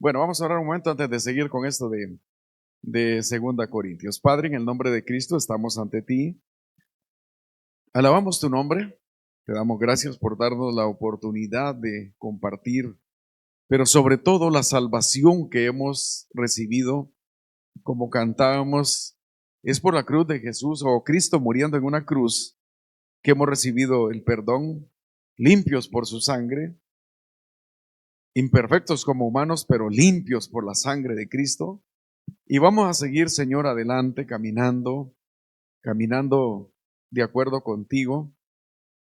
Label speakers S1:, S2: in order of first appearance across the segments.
S1: Bueno, vamos a orar un momento antes de seguir con esto de 2 Corintios. Padre, en el nombre de Cristo estamos ante ti. Alabamos tu nombre. Te damos gracias por darnos la oportunidad de compartir, pero sobre todo la salvación que hemos recibido, como cantábamos, es por la cruz de Jesús o Cristo muriendo en una cruz que hemos recibido el perdón, limpios por su sangre, imperfectos como humanos, pero limpios por la sangre de Cristo. Y vamos a seguir, Señor, adelante, caminando de acuerdo contigo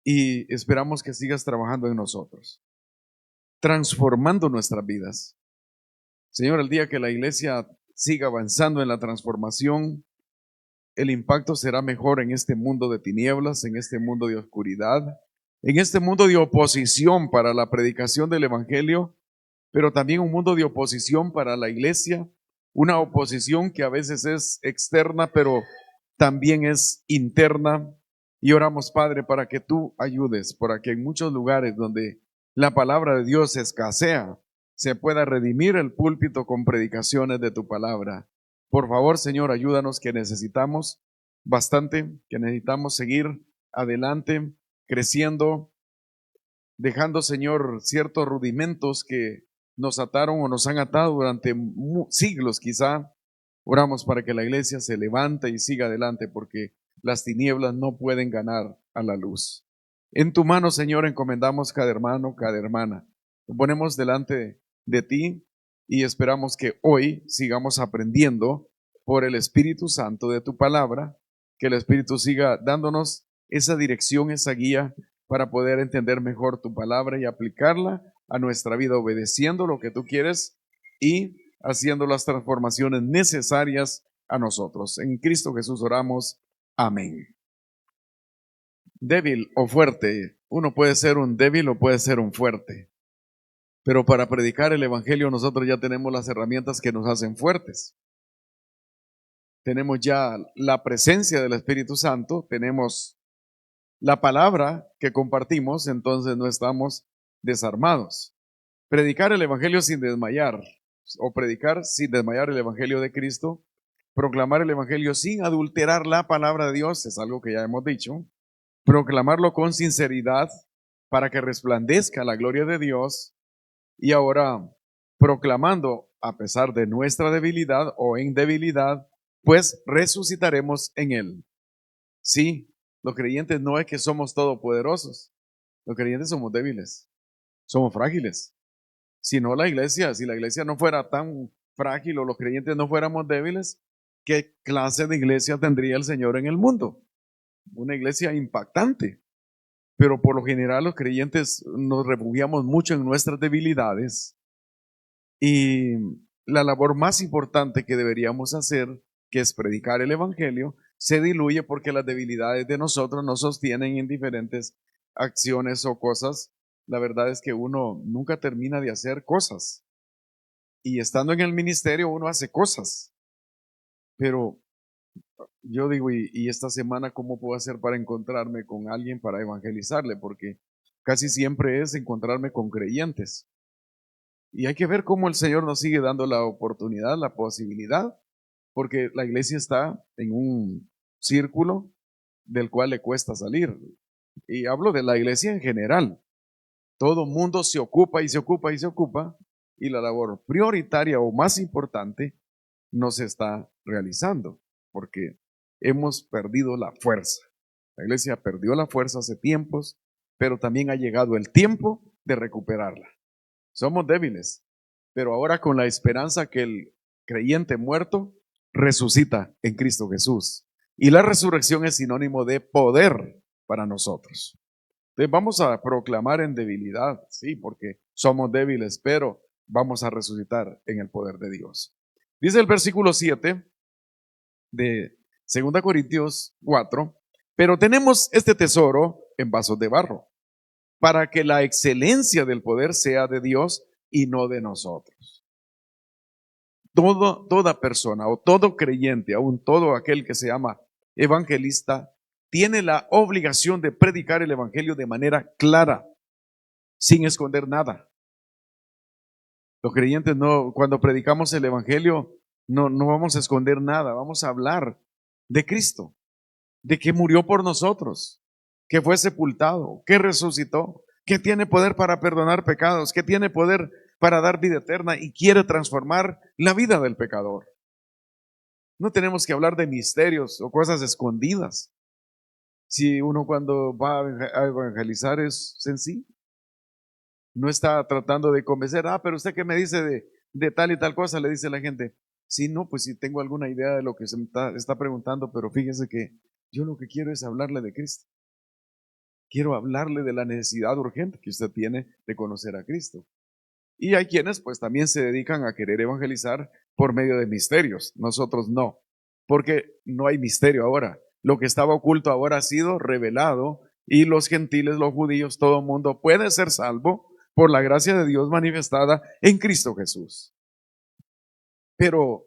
S1: y esperamos que sigas trabajando en nosotros, transformando nuestras vidas. Señor, el día que la iglesia siga avanzando en la transformación, el impacto será mejor en este mundo de tinieblas, en este mundo de oscuridad, en este mundo de oposición para la predicación del Evangelio, pero también un mundo de oposición para la iglesia, una oposición que a veces es externa, pero también es interna. Y oramos, Padre, para que tú ayudes, para que en muchos lugares donde la palabra de Dios escasea, se pueda redimir el púlpito con predicaciones de tu palabra. Por favor, Señor, ayúdanos, que necesitamos bastante, que necesitamos seguir adelante, creciendo, dejando, Señor, ciertos rudimentos que nos ataron o nos han atado durante siglos quizá. Oramos para que la iglesia se levante y siga adelante, porque las tinieblas no pueden ganar a la luz. En tu mano, Señor, encomendamos cada hermano, cada hermana. Lo ponemos delante de ti y esperamos que hoy sigamos aprendiendo por el Espíritu Santo de tu palabra, que el Espíritu siga dándonos esa dirección, esa guía para poder entender mejor tu palabra y aplicarla a nuestra vida, obedeciendo lo que tú quieres y haciendo las transformaciones necesarias a nosotros. En Cristo Jesús oramos. Amén. Débil o fuerte. Uno puede ser un débil o puede ser un fuerte. Pero para predicar el Evangelio nosotros ya tenemos las herramientas que nos hacen fuertes. Tenemos ya la presencia del Espíritu Santo, tenemos la palabra que compartimos, entonces no estamos desarmados. Predicar el Evangelio sin desmayar, o predicar sin desmayar el Evangelio de Cristo, proclamar el Evangelio sin adulterar la palabra de Dios, es algo que ya hemos dicho, proclamarlo con sinceridad para que resplandezca la gloria de Dios, y ahora proclamando a pesar de nuestra debilidad o en debilidad, pues resucitaremos en Él. Sí, los creyentes no es que somos todopoderosos, los creyentes somos débiles, somos frágiles. Si no la iglesia, si la iglesia no fuera tan frágil o los creyentes no fuéramos débiles, ¿qué clase de iglesia tendría el Señor en el mundo? Una iglesia impactante. Pero por lo general los creyentes nos refugiamos mucho en nuestras debilidades y la labor más importante que deberíamos hacer, que es predicar el Evangelio, se diluye porque las debilidades de nosotros nos sostienen en diferentes acciones o cosas. La verdad es que uno nunca termina de hacer cosas. Y estando en el ministerio uno hace cosas. Pero yo digo, ¿y esta semana cómo puedo hacer para encontrarme con alguien para evangelizarle? Porque casi siempre es encontrarme con creyentes. Y hay que ver cómo el Señor nos sigue dando la oportunidad, la posibilidad, porque la iglesia está en un círculo del cual le cuesta salir. Y hablo de la iglesia en general. Todo mundo se ocupa y se ocupa y se ocupa, y la labor prioritaria o más importante no se está realizando, porque hemos perdido la fuerza. La iglesia perdió la fuerza hace tiempos, pero también ha llegado el tiempo de recuperarla. Somos débiles, pero ahora con la esperanza que el creyente muerto resucita en Cristo Jesús. Y la resurrección es sinónimo de poder para nosotros. Entonces vamos a proclamar en debilidad, sí, porque somos débiles, pero vamos a resucitar en el poder de Dios. Dice el versículo 7 de 2 Corintios 4, pero tenemos este tesoro en vasos de barro, para que la excelencia del poder sea de Dios y no de nosotros. Toda persona o todo creyente, aún todo aquel que se llama evangelista, tiene la obligación de predicar el evangelio de manera clara, sin esconder nada. Los creyentes no, cuando predicamos el evangelio, no vamos a esconder nada, vamos a hablar de Cristo, de que murió por nosotros, que fue sepultado, que resucitó, que tiene poder para perdonar pecados, que tiene poder para dar vida eterna y quiere transformar la vida del pecador. No tenemos que hablar de misterios o cosas escondidas. Si uno cuando va a evangelizar es sencillo, no está tratando de convencer, pero usted qué me dice de tal y tal cosa, le dice la gente, sí, no, pues sí tengo alguna idea de lo que se me está preguntando, pero fíjese que yo lo que quiero es hablarle de Cristo. Quiero hablarle de la necesidad urgente que usted tiene de conocer a Cristo. Y hay quienes pues también se dedican a querer evangelizar por medio de misterios. Nosotros no, porque no hay misterio ahora. Lo que estaba oculto ahora ha sido revelado y los gentiles, los judíos, todo el mundo puede ser salvo por la gracia de Dios manifestada en Cristo Jesús. Pero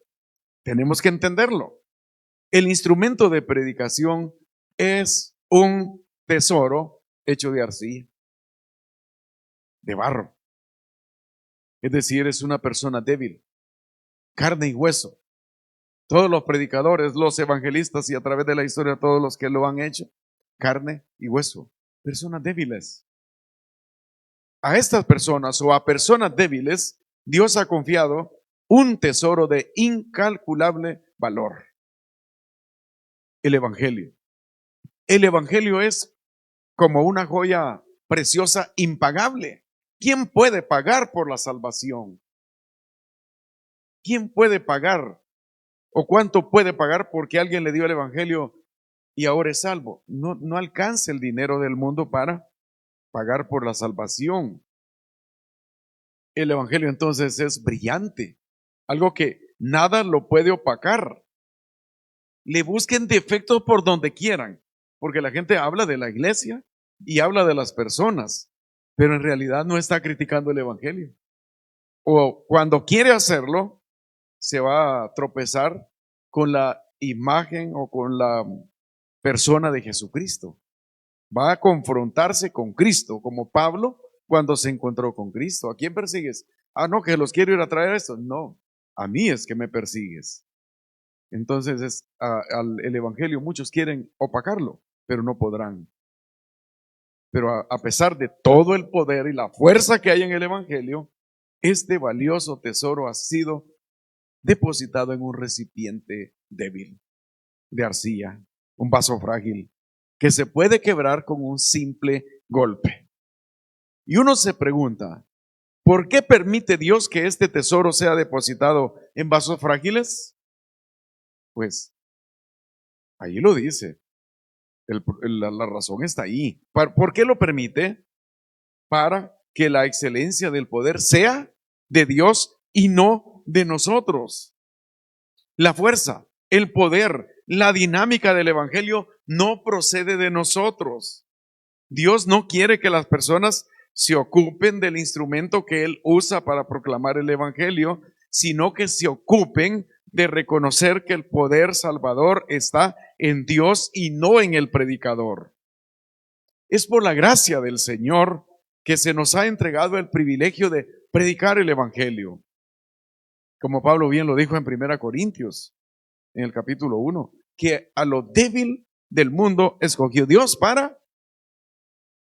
S1: tenemos que entenderlo. El instrumento de predicación es un tesoro hecho de arcilla, de barro. Es decir, es una persona débil, carne y hueso. Todos los predicadores, los evangelistas y a través de la historia todos los que lo han hecho, carne y hueso, personas débiles. A estas personas o a personas débiles, Dios ha confiado un tesoro de incalculable valor. El Evangelio. El Evangelio es como una joya preciosa, impagable. ¿Quién puede pagar por la salvación? ¿Quién puede pagar? ¿O cuánto puede pagar porque alguien le dio el Evangelio y ahora es salvo? No alcanza el dinero del mundo para pagar por la salvación. El Evangelio entonces es brillante, algo que nada lo puede opacar. Le busquen defectos por donde quieran, porque la gente habla de la iglesia y habla de las personas, pero en realidad no está criticando el Evangelio. O cuando quiere hacerlo, se va a tropezar con la imagen o con la persona de Jesucristo. Va a confrontarse con Cristo, como Pablo cuando se encontró con Cristo. ¿A quién persigues? No, que los quiero ir a traer esto. No, a mí es que me persigues. Entonces el Evangelio muchos quieren opacarlo, pero no podrán. Pero a pesar de todo el poder y la fuerza que hay en el Evangelio, este valioso tesoro ha sido depositado en un recipiente débil de arcilla, un vaso frágil, que se puede quebrar con un simple golpe. Y uno se pregunta, ¿por qué permite Dios que este tesoro sea depositado en vasos frágiles? Pues ahí lo dice. La razón está ahí. ¿Por qué lo permite? Para que la excelencia del poder sea de Dios y no de nosotros. La fuerza, el poder, la dinámica del Evangelio no procede de nosotros. Dios no quiere que las personas se ocupen del instrumento que Él usa para proclamar el Evangelio, sino que se ocupen de reconocer que el poder salvador está en Dios y no en el predicador. Es por la gracia del Señor que se nos ha entregado el privilegio de predicar el Evangelio. Como Pablo bien lo dijo en 1 Corintios, en el capítulo 1, que a lo débil del mundo escogió Dios para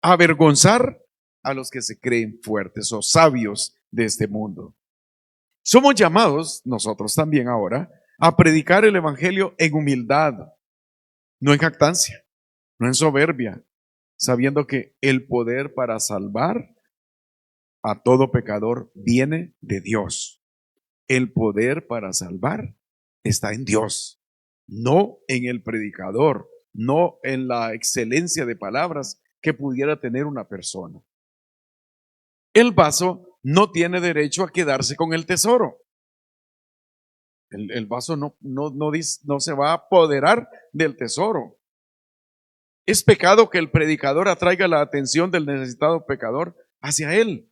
S1: avergonzar a los que se creen fuertes o sabios de este mundo. Somos llamados, nosotros también ahora, a predicar el Evangelio en humildad, no en jactancia, no en soberbia, sabiendo que el poder para salvar a todo pecador viene de Dios. El poder para salvar está en Dios, no en el predicador, no en la excelencia de palabras que pudiera tener una persona. El vaso no tiene derecho a quedarse con el tesoro. El vaso no se va a apoderar del tesoro. Es pecado que el predicador atraiga la atención del necesitado pecador hacia él.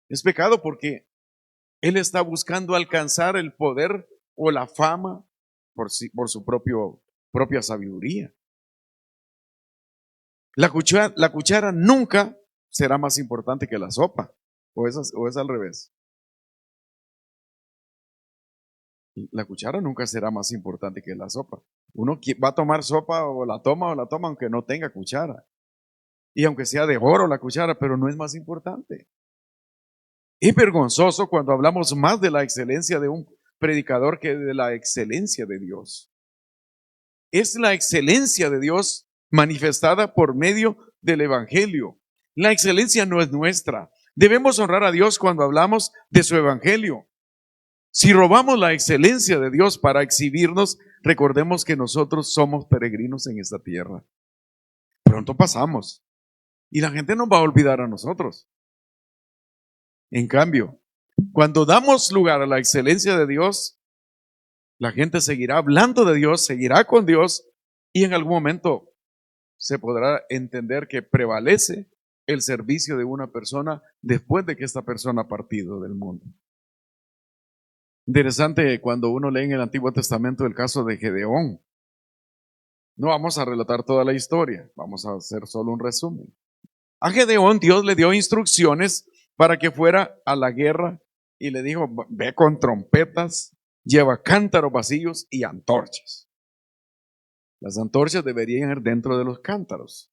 S1: Es pecado porque él está buscando alcanzar el poder o la fama por su propia sabiduría. La cuchara nunca será más importante que la sopa, o es al revés. La cuchara nunca será más importante que la sopa. Uno va a tomar sopa o la toma aunque no tenga cuchara. Y aunque sea de oro la cuchara, pero no es más importante. Es vergonzoso cuando hablamos más de la excelencia de un predicador que de la excelencia de Dios. Es la excelencia de Dios manifestada por medio del Evangelio. La excelencia no es nuestra. Debemos honrar a Dios cuando hablamos de su Evangelio. Si robamos la excelencia de Dios para exhibirnos, recordemos que nosotros somos peregrinos en esta tierra. Pronto pasamos y la gente nos va a olvidar a nosotros. En cambio, cuando damos lugar a la excelencia de Dios, la gente seguirá hablando de Dios, seguirá con Dios y en algún momento se podrá entender que prevalece el servicio de una persona después de que esta persona ha partido del mundo. Interesante cuando uno lee en el Antiguo Testamento el caso de Gedeón. No vamos a relatar toda la historia, vamos a hacer solo un resumen. A Gedeón Dios le dio instrucciones para que fuera a la guerra y le dijo, ve con trompetas, lleva cántaros vacíos y antorchas. Las antorchas deberían ir dentro de los cántaros.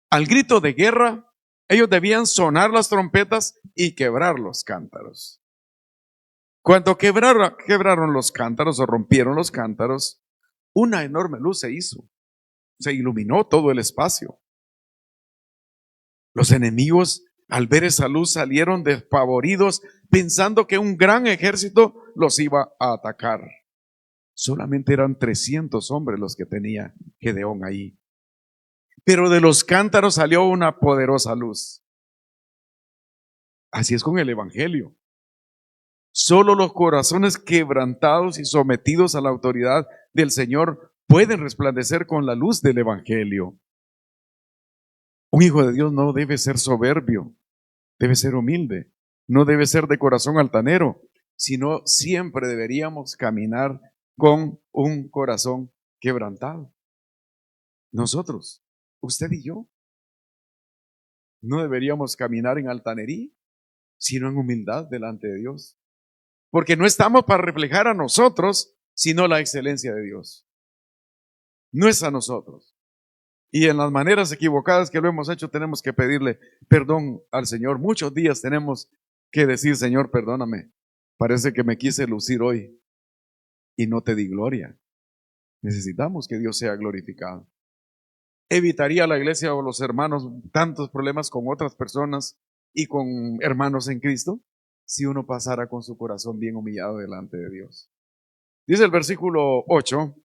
S1: Al grito de guerra, ellos debían sonar las trompetas y quebrar los cántaros. Cuando quebraron los cántaros o rompieron los cántaros, una enorme luz se hizo. Se iluminó todo el espacio. Los enemigos, al ver esa luz, salieron despavoridos pensando que un gran ejército los iba a atacar. Solamente eran 300 hombres los que tenía Gedeón ahí. Pero de los cántaros salió una poderosa luz. Así es con el Evangelio. Solo los corazones quebrantados y sometidos a la autoridad del Señor pueden resplandecer con la luz del Evangelio. Un hijo de Dios no debe ser soberbio, debe ser humilde, no debe ser de corazón altanero, sino siempre deberíamos caminar con un corazón quebrantado. Nosotros, usted y yo, no deberíamos caminar en altanería, sino en humildad delante de Dios. Porque no estamos para reflejar a nosotros, sino la excelencia de Dios. No es a nosotros. Y en las maneras equivocadas que lo hemos hecho, tenemos que pedirle perdón al Señor. Muchos días tenemos que decir, Señor, perdóname. Parece que me quise lucir hoy y no te di gloria. Necesitamos que Dios sea glorificado. Evitaría la iglesia o los hermanos tantos problemas con otras personas y con hermanos en Cristo si uno pasara con su corazón bien humillado delante de Dios. Dice el versículo 8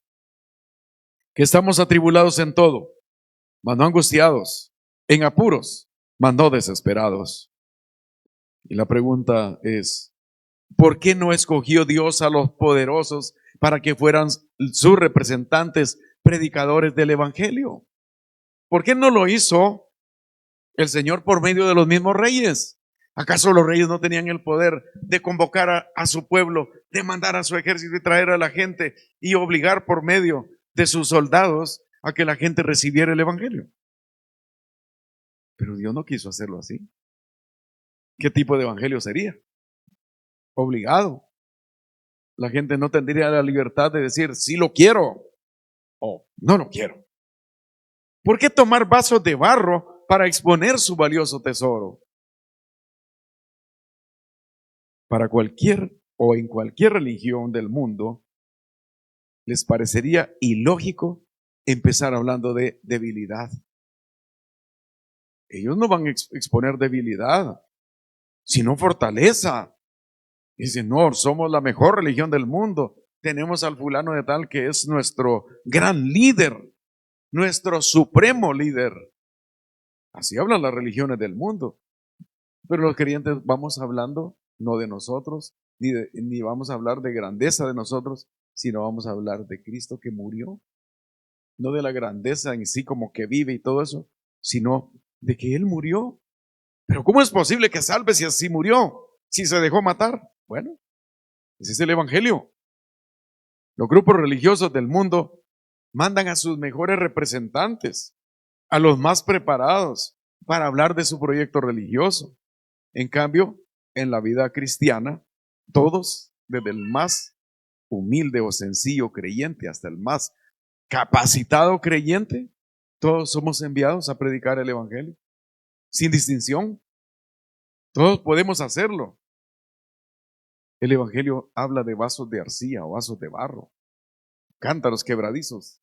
S1: que estamos atribulados en todo, mas no angustiados, en apuros, mas no desesperados. Y la pregunta es, ¿por qué no escogió Dios a los poderosos para que fueran sus representantes, predicadores del Evangelio? ¿Por qué no lo hizo el Señor por medio de los mismos reyes? ¿Acaso los reyes no tenían el poder de convocar a su pueblo, de mandar a su ejército y traer a la gente y obligar por medio de sus soldados a que la gente recibiera el Evangelio? Pero Dios no quiso hacerlo así. ¿Qué tipo de evangelio sería? Obligado. La gente no tendría la libertad de decir sí lo quiero o no lo quiero. ¿Por qué tomar vasos de barro para exponer su valioso tesoro? Para cualquier o en cualquier religión del mundo, les parecería ilógico empezar hablando de debilidad. Ellos no van a exponer debilidad, sino fortaleza. Dicen, no, somos la mejor religión del mundo. Tenemos al fulano de tal que es nuestro gran líder, nuestro supremo líder. Así hablan las religiones del mundo. Pero los creyentes vamos hablando no de nosotros, ni vamos a hablar de grandeza de nosotros, sino vamos a hablar de Cristo que murió. No de la grandeza en sí como que vive y todo eso, sino de que Él murió. Pero ¿cómo es posible que salve si así murió? Si se dejó matar. Bueno, ese es el Evangelio. Los grupos religiosos del mundo mandan a sus mejores representantes, a los más preparados para hablar de su proyecto religioso. En cambio, en la vida cristiana, todos, desde el más humilde o sencillo creyente hasta el más capacitado creyente, todos somos enviados a predicar el evangelio, sin distinción. Todos podemos hacerlo. El evangelio habla de vasos de arcilla o vasos de barro, cántaros quebradizos,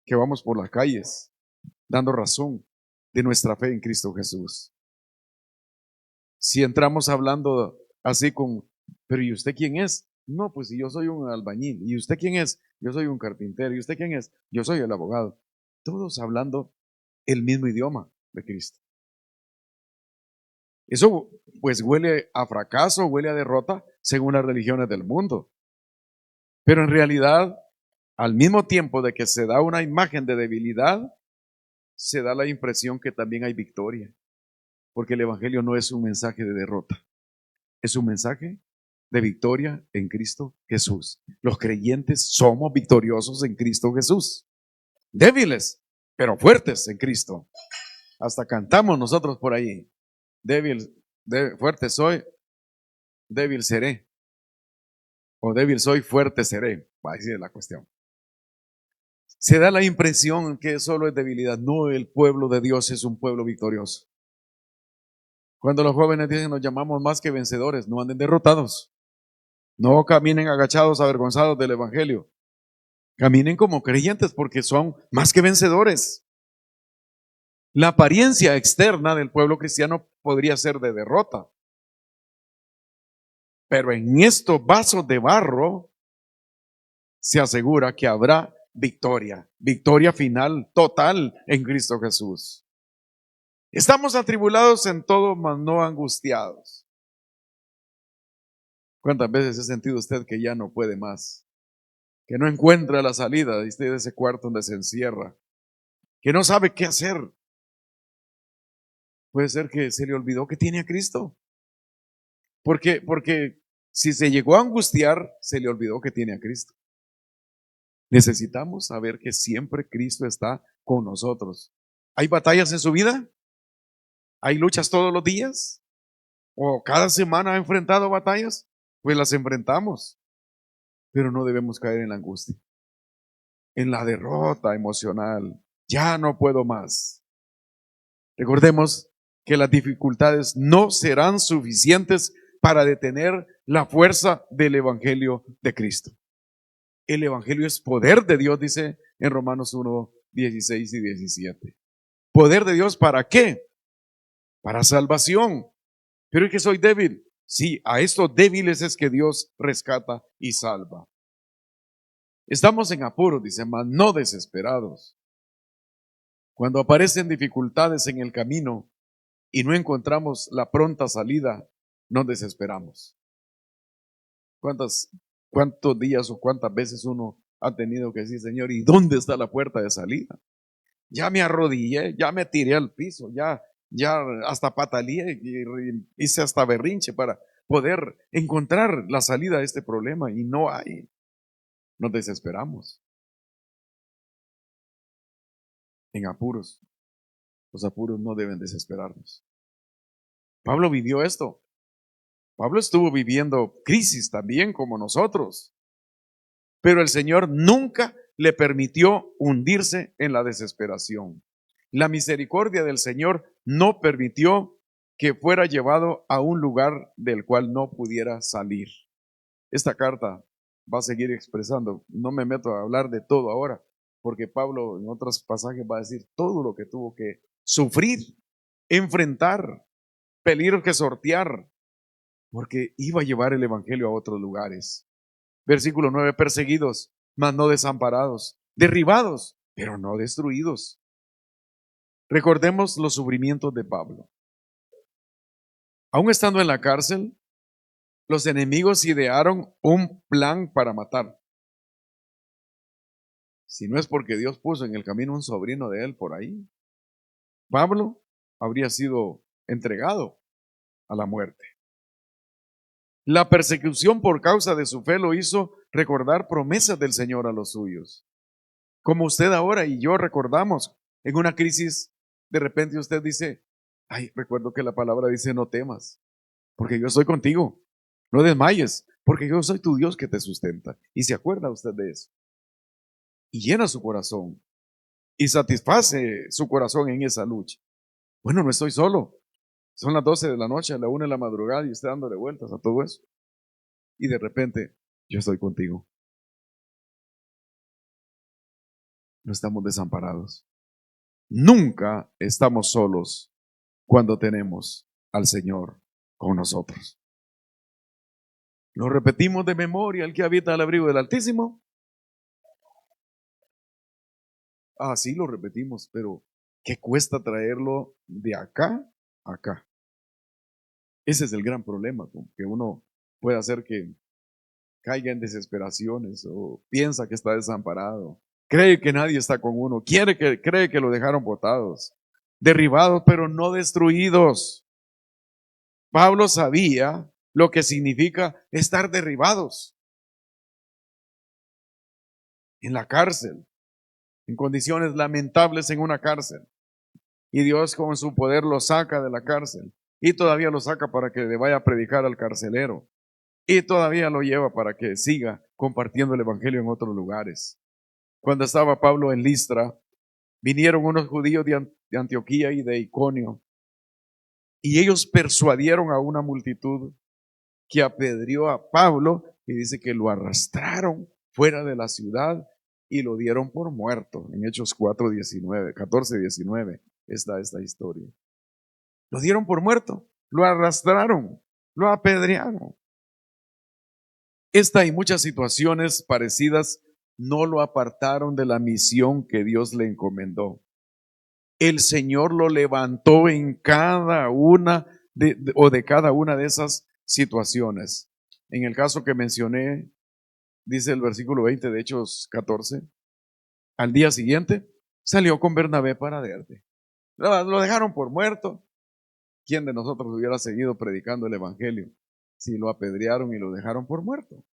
S1: que vamos por las calles dando razón de nuestra fe en Cristo Jesús. Si entramos hablando así pero ¿y usted quién es? No, pues si yo soy un albañil. ¿Y usted quién es? Yo soy un carpintero. ¿Y usted quién es? Yo soy el abogado. Todos hablando el mismo idioma de Cristo. Eso pues huele a fracaso, huele a derrota según las religiones del mundo. Pero en realidad, al mismo tiempo de que se da una imagen de debilidad, se da la impresión que también hay victoria. Porque el evangelio no es un mensaje de derrota, es un mensaje de victoria en Cristo Jesús. Los creyentes somos victoriosos en Cristo Jesús. Débiles, pero fuertes en Cristo. Hasta cantamos nosotros por ahí. Fuerte soy, débil seré. O débil soy, fuerte seré. Así es la cuestión. Se da la impresión que solo es debilidad. No, el pueblo de Dios es un pueblo victorioso. Cuando los jóvenes dicen nos llamamos más que vencedores, no anden derrotados. No caminen agachados, avergonzados del evangelio. Caminen como creyentes porque son más que vencedores. La apariencia externa del pueblo cristiano podría ser de derrota. Pero en estos vasos de barro se asegura que habrá victoria, victoria final total en Cristo Jesús. Estamos atribulados en todo, mas no angustiados. ¿Cuántas veces ha sentido usted que ya no puede más? Que no encuentra la salida de ese cuarto donde se encierra, que no sabe qué hacer. Puede ser que se le olvidó que tiene a Cristo. Porque si se llegó a angustiar, se le olvidó que tiene a Cristo. Necesitamos saber que siempre Cristo está con nosotros. ¿Hay batallas en su vida? ¿Hay luchas todos los días? ¿O cada semana ha enfrentado batallas? Pues las enfrentamos, pero no debemos caer en la angustia, en la derrota emocional. Ya no puedo más. Recordemos que las dificultades no serán suficientes para detener la fuerza del Evangelio de Cristo. El Evangelio es poder de Dios, dice en Romanos 1, 16 y 17. ¿Poder de Dios para qué? Para salvación. Pero es que soy débil. Sí, a estos débiles es que Dios rescata y salva. Estamos en apuros, dice, mas no desesperados. Cuando aparecen dificultades en el camino y no encontramos la pronta salida, nos desesperamos. ¿Cuántos días o cuántas veces uno ha tenido que decir, Señor, ¿y dónde está la puerta de salida? Ya me arrodillé, ya me tiré al piso, ya hasta pataleé y hice hasta berrinche para poder encontrar la salida de este problema y no hay. Nos desesperamos. En apuros. Los apuros no deben desesperarnos. Pablo vivió esto. Pablo estuvo viviendo crisis también como nosotros. Pero el Señor nunca le permitió hundirse en la desesperación. La misericordia del Señor no permitió que fuera llevado a un lugar del cual no pudiera salir. Esta carta va a seguir expresando, no me meto a hablar de todo ahora, porque Pablo en otros pasajes va a decir todo lo que tuvo que sufrir, enfrentar, peligros que sortear, porque iba a llevar el Evangelio a otros lugares. Versículo 9, perseguidos, mas no desamparados, derribados, pero no destruidos. Recordemos los sufrimientos de Pablo. Aún estando en la cárcel, los enemigos idearon un plan para matar. Si no es porque Dios puso en el camino un sobrino de él por ahí, Pablo habría sido entregado a la muerte. La persecución por causa de su fe lo hizo recordar promesas del Señor a los suyos. Como usted ahora y yo recordamos en una crisis, de repente usted dice, ay, recuerdo que la palabra dice no temas, porque yo estoy contigo, no desmayes, porque yo soy tu Dios que te sustenta. Y se acuerda usted de eso. Y llena su corazón y satisface su corazón en esa lucha. Bueno, no estoy solo. Son las 12 de la noche, a la 1 de la madrugada y usted dándole vueltas a todo eso. Y de repente, yo estoy contigo. No estamos desamparados. Nunca estamos solos cuando tenemos al Señor con nosotros. Lo repetimos de memoria: el que habita al abrigo del Altísimo. Sí, lo repetimos, pero ¿qué cuesta traerlo de acá a acá? Ese es el gran problema, que uno puede hacer que caiga en desesperaciones o piensa que está desamparado, cree que nadie está con uno, cree que lo dejaron botados, derribados, pero no destruidos. Pablo sabía lo que significa estar derribados en la cárcel, en condiciones lamentables en una cárcel. Y Dios con su poder lo saca de la cárcel. Y todavía lo saca para que le vaya a predicar al carcelero. Y todavía lo lleva para que siga compartiendo el evangelio en otros lugares. Cuando estaba Pablo en Listra, vinieron unos judíos de Antioquía y de Iconio. Y ellos persuadieron a una multitud que apedreó a Pablo, y dice que lo arrastraron fuera de la ciudad y lo dieron por muerto. En Hechos 4:19, 14:19 está esta historia. Lo dieron por muerto, lo arrastraron, lo apedrearon. Esta y muchas situaciones parecidas no lo apartaron de la misión que Dios le encomendó. El Señor lo levantó en cada una de cada una de esas situaciones. En el caso que mencioné, dice el versículo 20 de Hechos 14, al día siguiente salió con Bernabé para Derbe. Lo dejaron por muerto. ¿Quién de nosotros hubiera seguido predicando el evangelio si lo apedrearon y lo dejaron por muerto?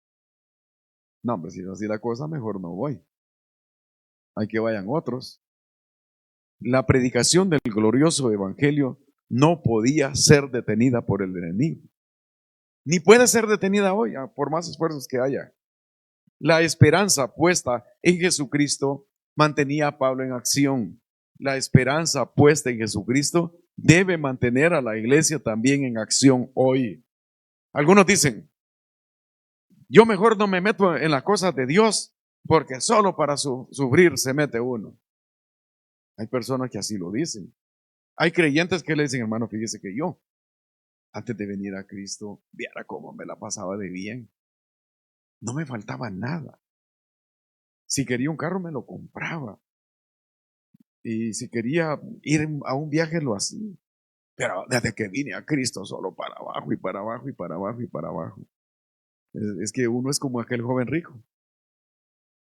S1: No, hombre, si es así la cosa, mejor no voy. Hay que vayan otros. La predicación del glorioso evangelio no podía ser detenida por el enemigo. Ni puede ser detenida hoy, por más esfuerzos que haya. La esperanza puesta en Jesucristo mantenía a Pablo en acción. La esperanza puesta en Jesucristo debe mantener a la iglesia también en acción hoy. Algunos dicen: yo mejor no me meto en las cosas de Dios, porque solo para sufrir se mete uno. Hay personas que así lo dicen. Hay creyentes que le dicen: hermano, fíjese que yo, antes de venir a Cristo, viera cómo me la pasaba de bien. No me faltaba nada. Si quería un carro, me lo compraba. Y si quería ir a un viaje, lo hacía. Pero desde que vine a Cristo, solo para abajo y para abajo y para abajo y para abajo. Es que uno es como aquel joven rico.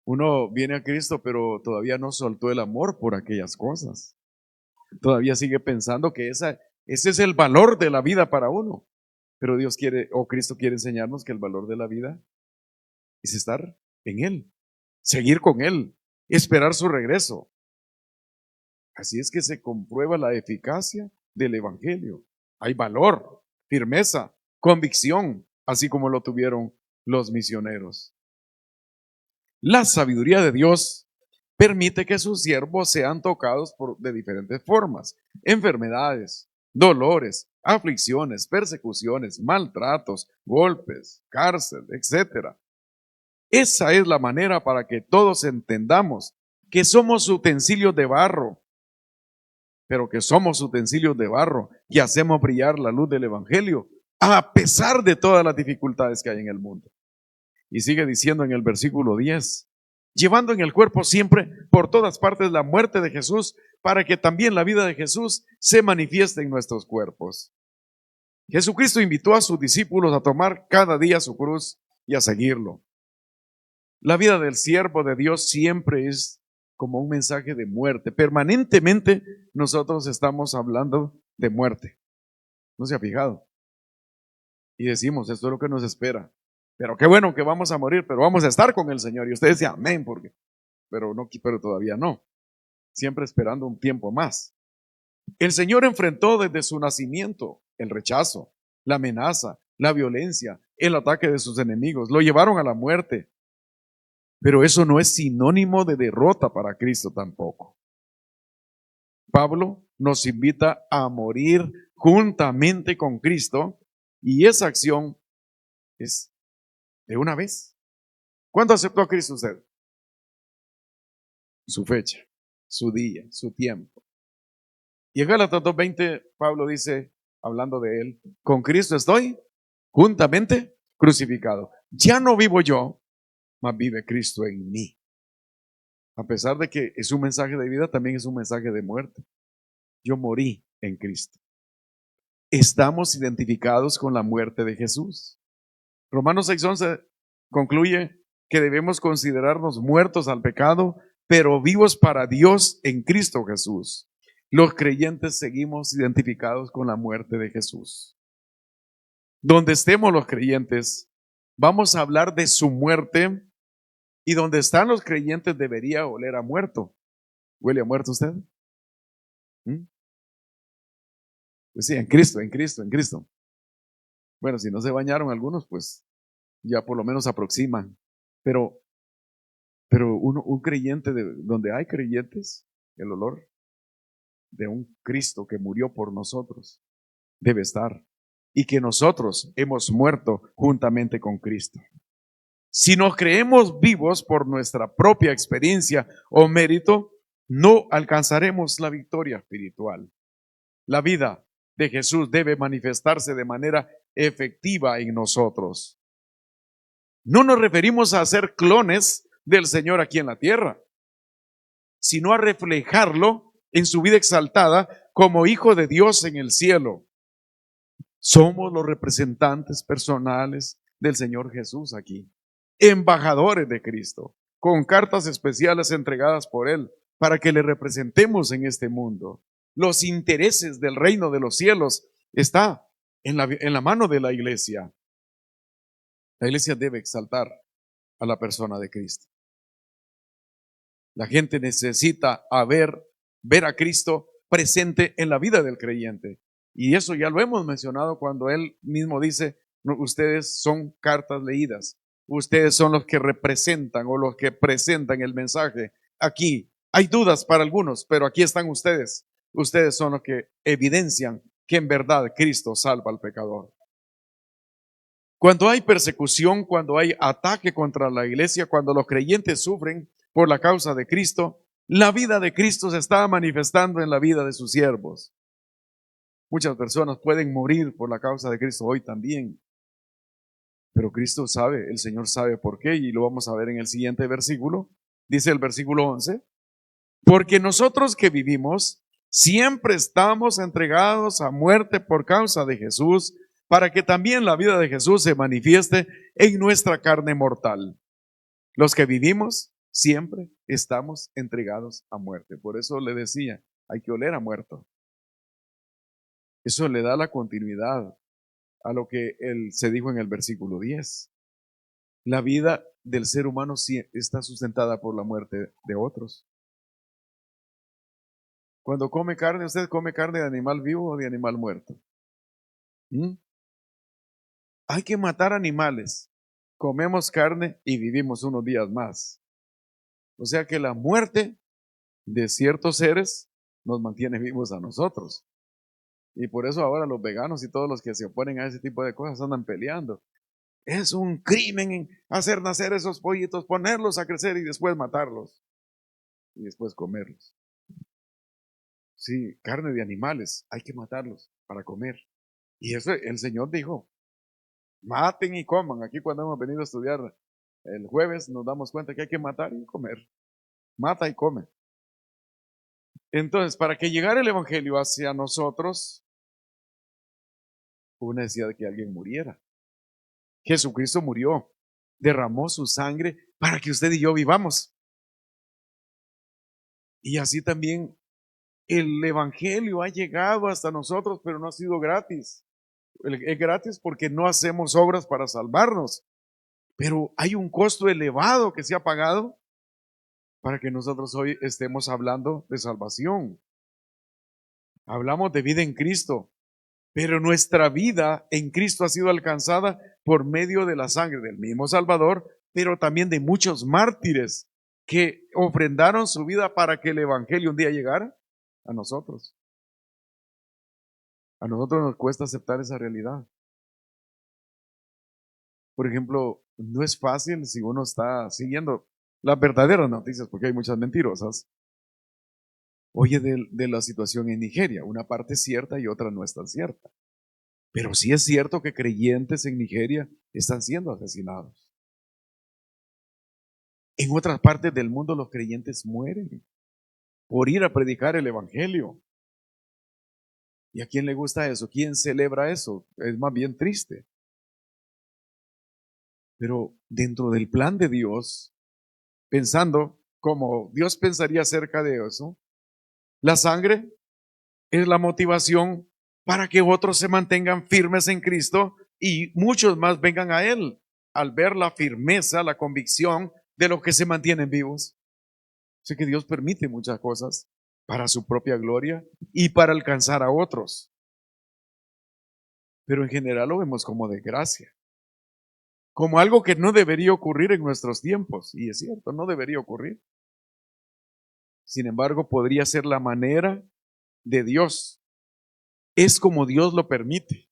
S1: Uno viene a Cristo, pero todavía no soltó el amor por aquellas cosas. Todavía sigue pensando que ese es el valor de la vida para uno. Pero Dios quiere, o Cristo quiere enseñarnos que el valor de la vida es estar en Él, seguir con Él, esperar su regreso. Así es que se comprueba la eficacia del Evangelio. Hay valor, firmeza, convicción, así como lo tuvieron los misioneros. La sabiduría de Dios permite que sus siervos sean tocados de diferentes formas: enfermedades, dolores, aflicciones, persecuciones, maltratos, golpes, cárcel, etc. Esa es la manera para que todos entendamos que somos utensilios de barro, pero que somos utensilios de barro y hacemos brillar la luz del Evangelio a pesar de todas las dificultades que hay en el mundo. Y sigue diciendo en el versículo 10, llevando en el cuerpo siempre por todas partes la muerte de Jesús, para que también la vida de Jesús se manifieste en nuestros cuerpos. Jesucristo invitó a sus discípulos a tomar cada día su cruz y a seguirlo. La vida del siervo de Dios siempre es como un mensaje de muerte. Permanentemente nosotros estamos hablando de muerte. ¿No se ha fijado? Y decimos: esto es lo que nos espera. Pero qué bueno que vamos a morir, pero vamos a estar con el Señor. Y ustedes dicen amén, pero todavía no. Siempre esperando un tiempo más. El Señor enfrentó desde su nacimiento el rechazo, la amenaza, la violencia, el ataque de sus enemigos, lo llevaron a la muerte. Pero eso no es sinónimo de derrota para Cristo tampoco. Pablo nos invita a morir juntamente con Cristo y esa acción es de una vez. ¿Cuándo aceptó a Cristo usted? Su fecha, su día, su tiempo. Y en Gálatas 2:20 Pablo dice, hablando de él, con Cristo estoy juntamente crucificado. Ya no vivo yo, mas vive Cristo en mí. A pesar de que es un mensaje de vida, también es un mensaje de muerte. Yo morí en Cristo. Estamos identificados con la muerte de Jesús. Romanos 6:11 concluye que debemos considerarnos muertos al pecado, pero vivos para Dios en Cristo Jesús. Los creyentes seguimos identificados con la muerte de Jesús. Donde estemos los creyentes, vamos a hablar de su muerte, y donde están los creyentes debería oler a muerto. ¿Huele a muerto usted? ¿Mm? Pues sí, en Cristo, en Cristo, en Cristo. Bueno, si no se bañaron algunos, pues ya por lo menos aproximan. Pero un creyente, donde hay creyentes, el olor de un Cristo que murió por nosotros debe estar. Y que nosotros hemos muerto juntamente con Cristo. Si nos creemos vivos por nuestra propia experiencia o mérito, no alcanzaremos la victoria espiritual. La vida de Jesús debe manifestarse de manera efectiva en nosotros. No nos referimos a ser clones del Señor aquí en la tierra, sino a reflejarlo en su vida exaltada como hijo de Dios en el cielo. Somos los representantes personales del Señor Jesús aquí, embajadores de Cristo, con cartas especiales entregadas por Él para que le representemos en este mundo. Los intereses del reino de los cielos está en la mano de la iglesia. La iglesia debe exaltar a la persona de Cristo. La gente necesita ver a Cristo presente en la vida del creyente. Y eso ya lo hemos mencionado cuando Él mismo dice, ustedes son cartas leídas. Ustedes son los que representan o los que presentan el mensaje. Aquí hay dudas para algunos, pero aquí están ustedes. Ustedes son los que evidencian que en verdad Cristo salva al pecador. Cuando hay persecución, cuando hay ataque contra la iglesia, cuando los creyentes sufren por la causa de Cristo, la vida de Cristo se está manifestando en la vida de sus siervos. Muchas personas pueden morir por la causa de Cristo hoy también, pero Cristo sabe, el Señor sabe por qué, y lo vamos a ver en el siguiente versículo. Dice el versículo 11, porque nosotros que vivimos siempre estamos entregados a muerte por causa de Jesús, para que también la vida de Jesús se manifieste en nuestra carne mortal. Los que vivimos siempre estamos entregados a muerte. Por eso le decía, hay que oler a muerto. Eso le da la continuidad a lo que se dijo en el versículo 10. La vida del ser humano está sustentada por la muerte de otros. Cuando come carne, ¿usted come carne de animal vivo o de animal muerto? ¿Mm? Hay que matar animales. Comemos carne y vivimos unos días más. O sea que la muerte de ciertos seres nos mantiene vivos a nosotros. Y por eso ahora los veganos y todos los que se oponen a ese tipo de cosas andan peleando. Es un crimen hacer nacer esos pollitos, ponerlos a crecer y después matarlos. Y después comerlos. Sí, carne de animales, hay que matarlos para comer. Y eso el Señor dijo, maten y coman. Aquí cuando hemos venido a estudiar el jueves nos damos cuenta que hay que matar y comer. Mata y come. Entonces, para que llegara el Evangelio hacia nosotros, hubo necesidad de que alguien muriera. Jesucristo murió, derramó su sangre para que usted y yo vivamos. Y así también el Evangelio ha llegado hasta nosotros, pero no ha sido gratis. Es gratis porque no hacemos obras para salvarnos, pero hay un costo elevado que se ha pagado para que nosotros hoy estemos hablando de salvación. Hablamos de vida en Cristo, Pero nuestra vida en Cristo ha sido alcanzada por medio de la sangre del mismo Salvador, pero también de muchos mártires que ofrendaron su vida para que el Evangelio un día llegara a nosotros. A nosotros nos cuesta aceptar esa realidad. Por ejemplo, no es fácil si uno está siguiendo las verdaderas noticias, porque hay muchas mentirosas. Oye de la situación en Nigeria, una parte es cierta y otra no es tan cierta. Pero sí es cierto que creyentes en Nigeria están siendo asesinados. En otras partes del mundo los creyentes mueren por ir a predicar el Evangelio. ¿Y a quién le gusta eso? ¿Quién celebra eso? Es más bien triste. Pero dentro del plan de Dios, pensando como Dios pensaría acerca de eso, la sangre es la motivación para que otros se mantengan firmes en Cristo y muchos más vengan a Él al ver la firmeza, la convicción de los que se mantienen vivos. Sé que Dios permite muchas cosas para su propia gloria y para alcanzar a otros, pero en general lo vemos como de gracia, como algo que no debería ocurrir en nuestros tiempos, y es cierto, no debería ocurrir. Sin embargo, podría ser la manera de Dios. Es como Dios lo permite.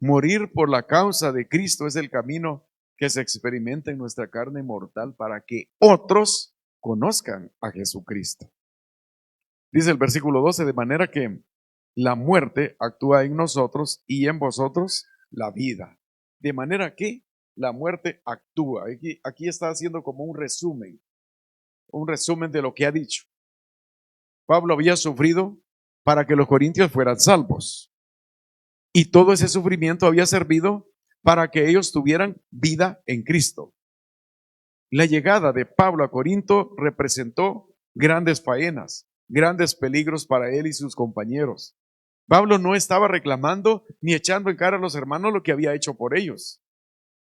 S1: Morir por la causa de Cristo es el camino que se experimenta en nuestra carne mortal para que otros conozcan a Jesucristo. Dice el versículo 12, de manera que la muerte actúa en nosotros y en vosotros la vida. De manera que la muerte actúa. Aquí está haciendo como un resumen de lo que ha dicho. Pablo había sufrido para que los corintios fueran salvos. Y todo ese sufrimiento había servido para que ellos tuvieran vida en Cristo. La llegada de Pablo a Corinto representó grandes faenas, grandes peligros para él y sus compañeros. Pablo no estaba reclamando ni echando en cara a los hermanos lo que había hecho por ellos.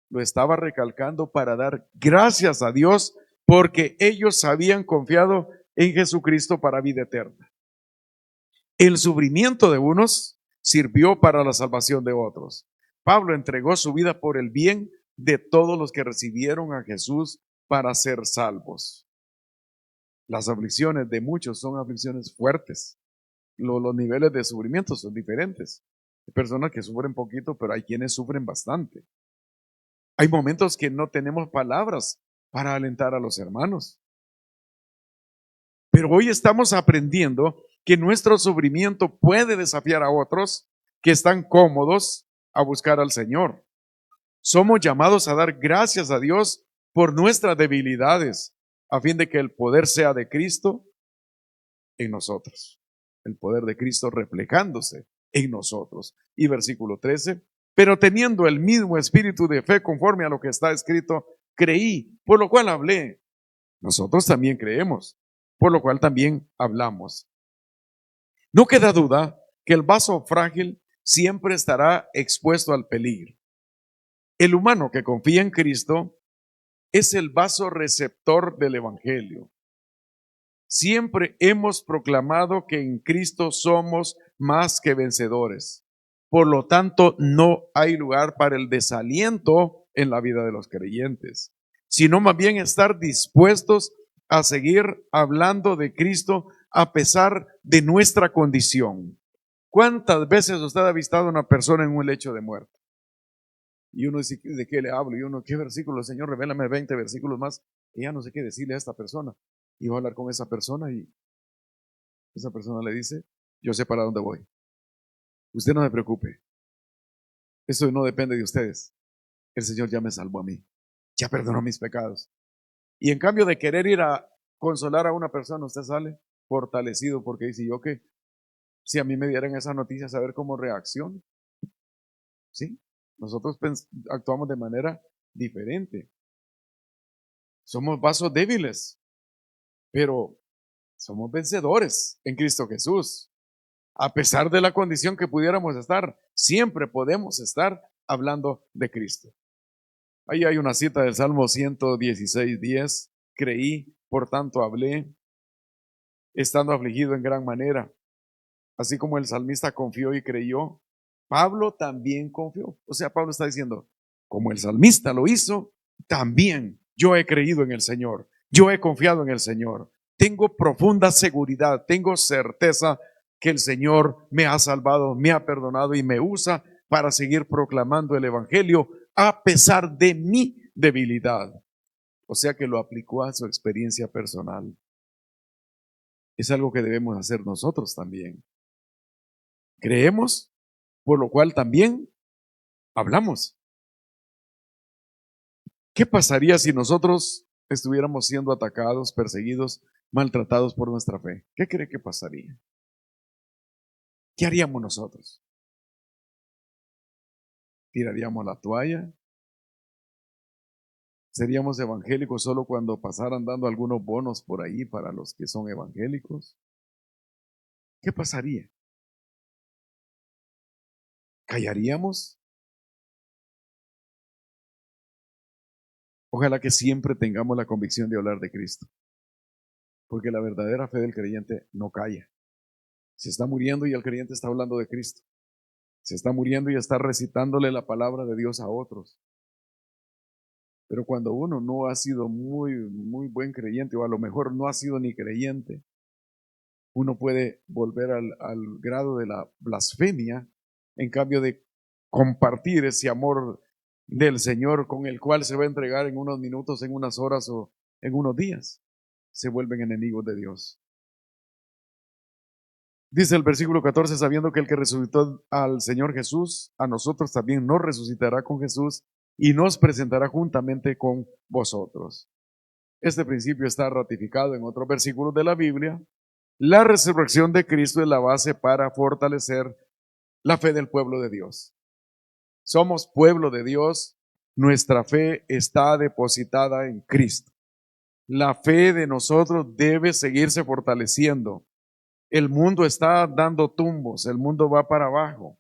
S1: Lo estaba recalcando para dar gracias a Dios porque ellos habían confiado en Jesucristo para vida eterna. El sufrimiento de unos sirvió para la salvación de otros. Pablo entregó su vida por el bien de todos los que recibieron a Jesús para ser salvos. Las aflicciones de muchos son aflicciones fuertes. Los niveles de sufrimiento son diferentes. Hay personas que sufren poquito, pero hay quienes sufren bastante. Hay momentos que no tenemos palabras para alentar a los hermanos. Pero hoy estamos aprendiendo que nuestro sufrimiento puede desafiar a otros que están cómodos a buscar al Señor. Somos llamados a dar gracias a Dios por nuestras debilidades, a fin de que el poder sea de Cristo en nosotros. El poder de Cristo reflejándose en nosotros. Y versículo 13, pero teniendo el mismo espíritu de fe conforme a lo que está escrito, creí, por lo cual hablé. Nosotros también creemos, por lo cual también hablamos. No queda duda que el vaso frágil siempre estará expuesto al peligro. El humano que confía en Cristo es el vaso receptor del Evangelio. Siempre hemos proclamado que en Cristo somos más que vencedores. Por lo tanto, no hay lugar para el desaliento en la vida de los creyentes, sino más bien estar dispuestos a seguir hablando de Cristo a pesar de nuestra condición. ¿Cuántas veces usted ha visto a una persona en un lecho de muerte? Y uno dice, ¿de qué le hablo? Y uno, ¿qué versículo? Señor, revélame 20 versículos más, que ya no sé qué decirle a esta persona. Y va a hablar con esa persona y esa persona le dice, yo sé para dónde voy. Usted no se preocupe. Eso no depende de ustedes. El Señor ya me salvó a mí. Ya perdonó mis pecados. Y en cambio de querer ir a consolar a una persona, usted sale fortalecido porque dice, yo que si a mí me dieran esa noticia, saber cómo reacciono. ¿Sí? Nosotros actuamos de manera diferente. Somos vasos débiles, pero somos vencedores en Cristo Jesús. A pesar de la condición que pudiéramos estar, siempre podemos estar hablando de Cristo. Ahí hay una cita del Salmo 116:10. Creí, por tanto hablé, estando afligido en gran manera. Así como el salmista confió y creyó, Pablo también confió. O sea, Pablo está diciendo, como el salmista lo hizo, también yo he creído en el Señor, yo he confiado en el Señor. Tengo profunda seguridad, tengo certeza que el Señor me ha salvado, me ha perdonado y me usa para seguir proclamando el Evangelio a pesar de mi debilidad. O sea que lo aplicó a su experiencia personal. Es algo que debemos hacer nosotros también. Creemos, por lo cual también hablamos. ¿Qué pasaría si nosotros estuviéramos siendo atacados, perseguidos, maltratados por nuestra fe? ¿Qué cree que pasaría? ¿Qué haríamos nosotros? ¿Tiraríamos la toalla? ¿Seríamos evangélicos solo cuando pasaran dando algunos bonos por ahí para los que son evangélicos? ¿Qué pasaría? ¿Callaríamos? Ojalá que siempre tengamos la convicción de hablar de Cristo, porque la verdadera fe del creyente no calla. Se está muriendo y el creyente está hablando de Cristo. Se está muriendo y está recitándole la palabra de Dios a otros. Pero cuando uno no ha sido muy buen creyente, o a lo mejor no ha sido ni creyente, uno puede volver al grado de la blasfemia, en cambio de compartir ese amor del Señor con el cual se va a entregar en unos minutos, en unas horas o en unos días. Se vuelven enemigos de Dios. Dice el versículo 14, sabiendo que el que resucitó al Señor Jesús, a nosotros también nos resucitará con Jesús y nos presentará juntamente con vosotros. Este principio está ratificado en otros versículos de la Biblia. La resurrección de Cristo es la base para fortalecer la fe del pueblo de Dios. Somos pueblo de Dios, nuestra fe está depositada en Cristo. La fe de nosotros debe seguirse fortaleciendo. El mundo está dando tumbos, el mundo va para abajo,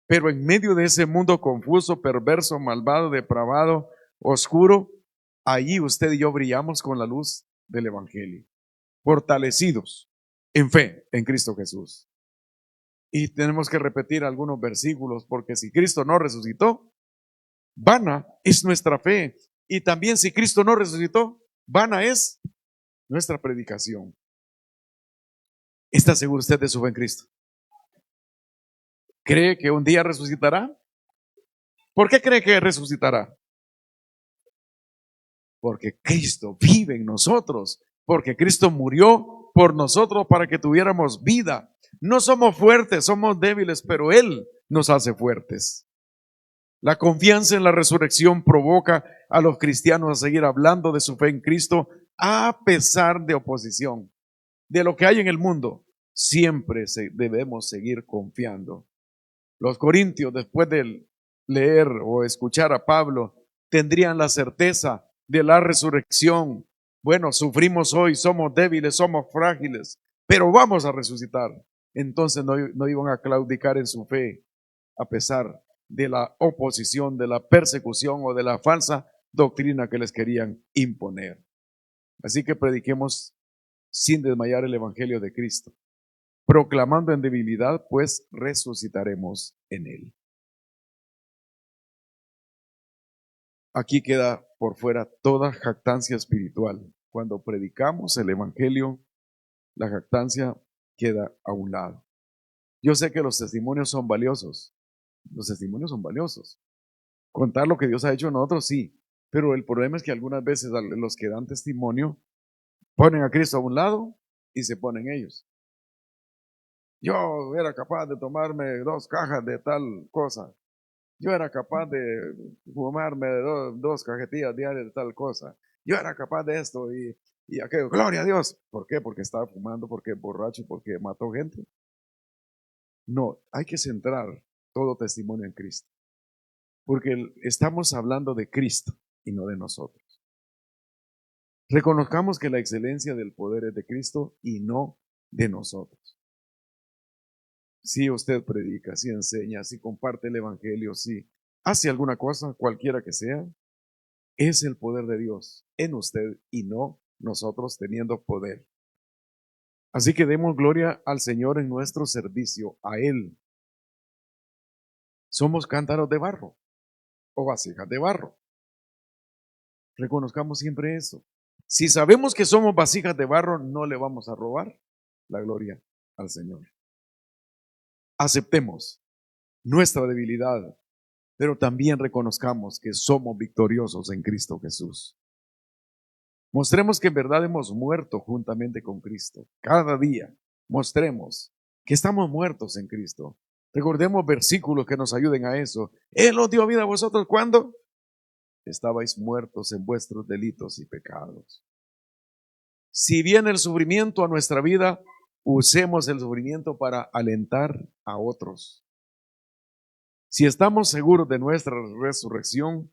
S1: pero en medio de ese mundo confuso, perverso, malvado, depravado, oscuro, allí usted y yo brillamos con la luz del Evangelio, fortalecidos en fe en Cristo Jesús. Y tenemos que repetir algunos versículos, porque si Cristo no resucitó, vana es nuestra fe. Y también si Cristo no resucitó, vana es nuestra predicación. ¿Está seguro usted de su fe en Cristo? ¿Cree que un día resucitará? ¿Por qué cree que resucitará? Porque Cristo vive en nosotros, porque Cristo murió por nosotros para que tuviéramos vida. No somos fuertes, somos débiles, pero Él nos hace fuertes. La confianza en la resurrección provoca a los cristianos a seguir hablando de su fe en Cristo a pesar de oposición. De lo que hay en el mundo, siempre debemos seguir confiando. Los corintios, después de leer o escuchar a Pablo, tendrían la certeza de la resurrección. Bueno, sufrimos hoy, somos débiles, somos frágiles, pero vamos a resucitar. Entonces no iban a claudicar en su fe, a pesar de la oposición, de la persecución o de la falsa doctrina que les querían imponer. Así que prediquemos sin desmayar el Evangelio de Cristo, proclamando en debilidad, pues resucitaremos en él. Aquí queda por fuera toda jactancia espiritual. Cuando predicamos el Evangelio, la jactancia queda a un lado. Yo sé que los testimonios son valiosos. Los testimonios son valiosos. Contar lo que Dios ha hecho en nosotros, sí. Pero el problema es que algunas veces los que dan testimonio ponen a Cristo a un lado y se ponen ellos. Yo era capaz de tomarme 2 cajas de tal cosa. Yo era capaz de fumarme 2 cajetillas diarias de tal cosa. Yo era capaz de esto y aquello. Gloria a Dios. ¿Por qué? Porque estaba fumando, porque borracho, porque mató gente. No, hay que centrar todo testimonio en Cristo. Porque estamos hablando de Cristo y no de nosotros. Reconozcamos que la excelencia del poder es de Cristo y no de nosotros. Si usted predica, si enseña, si comparte el Evangelio, si hace alguna cosa, cualquiera que sea, es el poder de Dios en usted y no nosotros teniendo poder. Así que demos gloria al Señor en nuestro servicio, a Él. Somos cántaros de barro o vasijas de barro. Reconozcamos siempre eso. Si sabemos que somos vasijas de barro, no le vamos a robar la gloria al Señor. Aceptemos nuestra debilidad, pero también reconozcamos que somos victoriosos en Cristo Jesús. Mostremos que en verdad hemos muerto juntamente con Cristo. Cada día mostremos que estamos muertos en Cristo. Recordemos versículos que nos ayuden a eso. Él os dio vida a vosotros cuando estabais muertos en vuestros delitos y pecados. Si viene el sufrimiento a nuestra vida, usemos el sufrimiento para alentar a otros. Si estamos seguros de nuestra resurrección,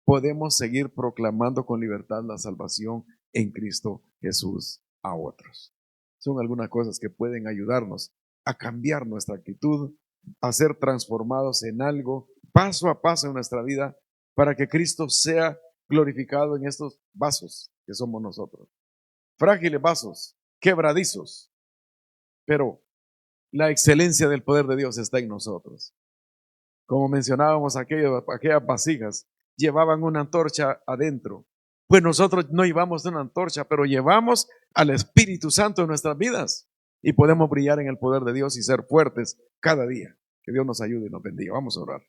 S1: podemos seguir proclamando con libertad la salvación en Cristo Jesús a otros. Son algunas cosas que pueden ayudarnos a cambiar nuestra actitud, a ser transformados en algo paso a paso en nuestra vida para que Cristo sea glorificado en estos vasos que somos nosotros. Frágiles vasos, quebradizos, pero la excelencia del poder de Dios está en nosotros. Como mencionábamos, aquellas vasijas llevaban una antorcha adentro. Pues nosotros no llevamos una antorcha, pero llevamos al Espíritu Santo en nuestras vidas y podemos brillar en el poder de Dios y ser fuertes cada día. Que Dios nos ayude y nos bendiga. Vamos a orar.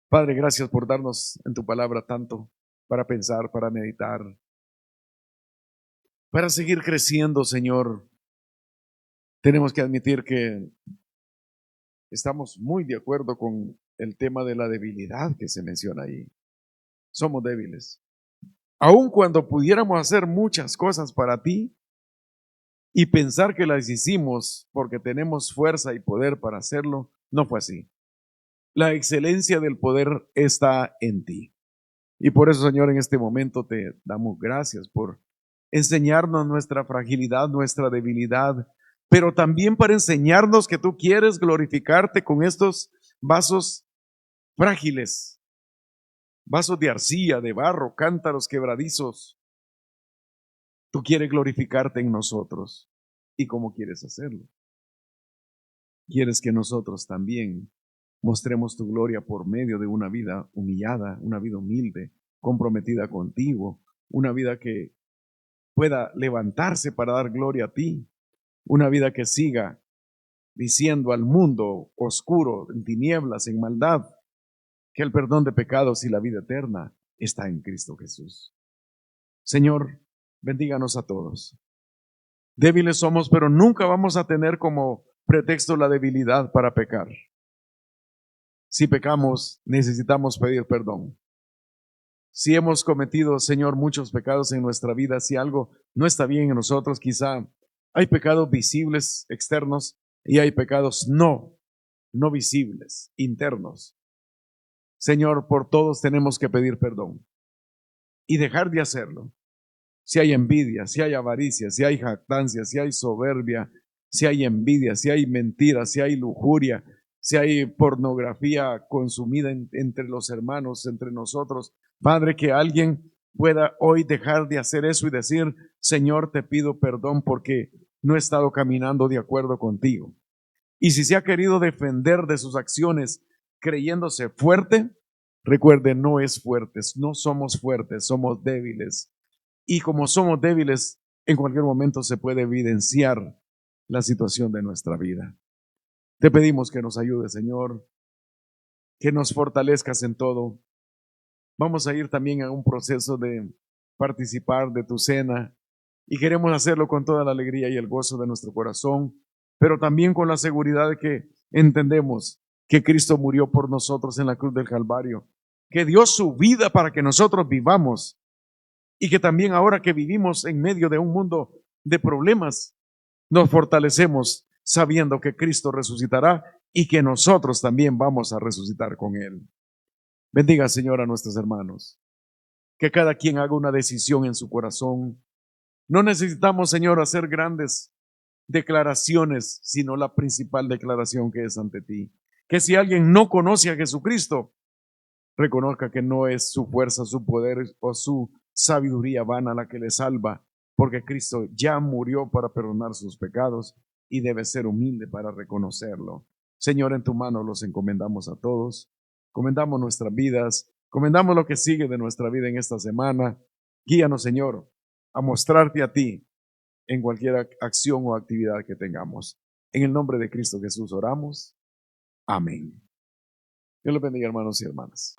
S1: Padre, gracias por darnos en tu palabra tanto para pensar, para meditar, para seguir creciendo, Señor. Tenemos que admitir que estamos muy de acuerdo con el tema de la debilidad que se menciona ahí. Somos débiles. Aun cuando pudiéramos hacer muchas cosas para ti y pensar que las hicimos porque tenemos fuerza y poder para hacerlo, no fue así. La excelencia del poder está en ti. Y por eso, Señor, en este momento te damos gracias por enseñarnos nuestra fragilidad, nuestra debilidad, pero también para enseñarnos que tú quieres glorificarte con estos vasos frágiles, vasos de arcilla, de barro, cántaros quebradizos. Tú quieres glorificarte en nosotros. ¿Y cómo quieres hacerlo? Quieres que nosotros también mostremos tu gloria por medio de una vida humillada, una vida humilde, comprometida contigo, una vida que pueda levantarse para dar gloria a ti, una vida que siga diciendo al mundo oscuro, en tinieblas, en maldad, que el perdón de pecados y la vida eterna está en Cristo Jesús. Señor, bendíganos a todos. Débiles somos, pero nunca vamos a tener como pretexto la debilidad para pecar. Si pecamos, necesitamos pedir perdón. Si hemos cometido, Señor, muchos pecados en nuestra vida, si algo no está bien en nosotros, quizá hay pecados visibles, externos, y hay pecados no visibles, internos. Señor, por todos tenemos que pedir perdón y dejar de hacerlo. Si hay envidia, si hay avaricia, si hay jactancia, si hay soberbia, si hay envidia, si hay mentira, si hay lujuria, si hay pornografía consumida entre los hermanos, entre nosotros, Padre, que alguien pueda hoy dejar de hacer eso y decir, Señor, te pido perdón porque no he estado caminando de acuerdo contigo. Y si se ha querido defender de sus acciones creyéndose fuerte, recuerde, no es fuerte, no somos fuertes, somos débiles. Y como somos débiles, en cualquier momento se puede evidenciar la situación de nuestra vida. Te pedimos que nos ayudes, Señor, que nos fortalezcas en todo. Vamos a ir también a un proceso de participar de tu cena y queremos hacerlo con toda la alegría y el gozo de nuestro corazón, pero también con la seguridad de que entendemos que Cristo murió por nosotros en la cruz del Calvario, que dio su vida para que nosotros vivamos y que también ahora que vivimos en medio de un mundo de problemas, nos fortalecemos sabiendo que Cristo resucitará y que nosotros también vamos a resucitar con Él. Bendiga, Señor, a nuestros hermanos. Que cada quien haga una decisión en su corazón. No necesitamos, Señor, hacer grandes declaraciones, sino la principal declaración que es ante ti. Que si alguien no conoce a Jesucristo, reconozca que no es su fuerza, su poder o su sabiduría vana la que le salva, porque Cristo ya murió para perdonar sus pecados y debe ser humilde para reconocerlo. Señor, en tu mano los encomendamos a todos, encomendamos nuestras vidas, encomendamos lo que sigue de nuestra vida en esta semana. Guíanos, Señor, a mostrarte a ti en cualquier acción o actividad que tengamos. En el nombre de Cristo Jesús oramos. Amén. Dios los bendiga, hermanos y hermanas.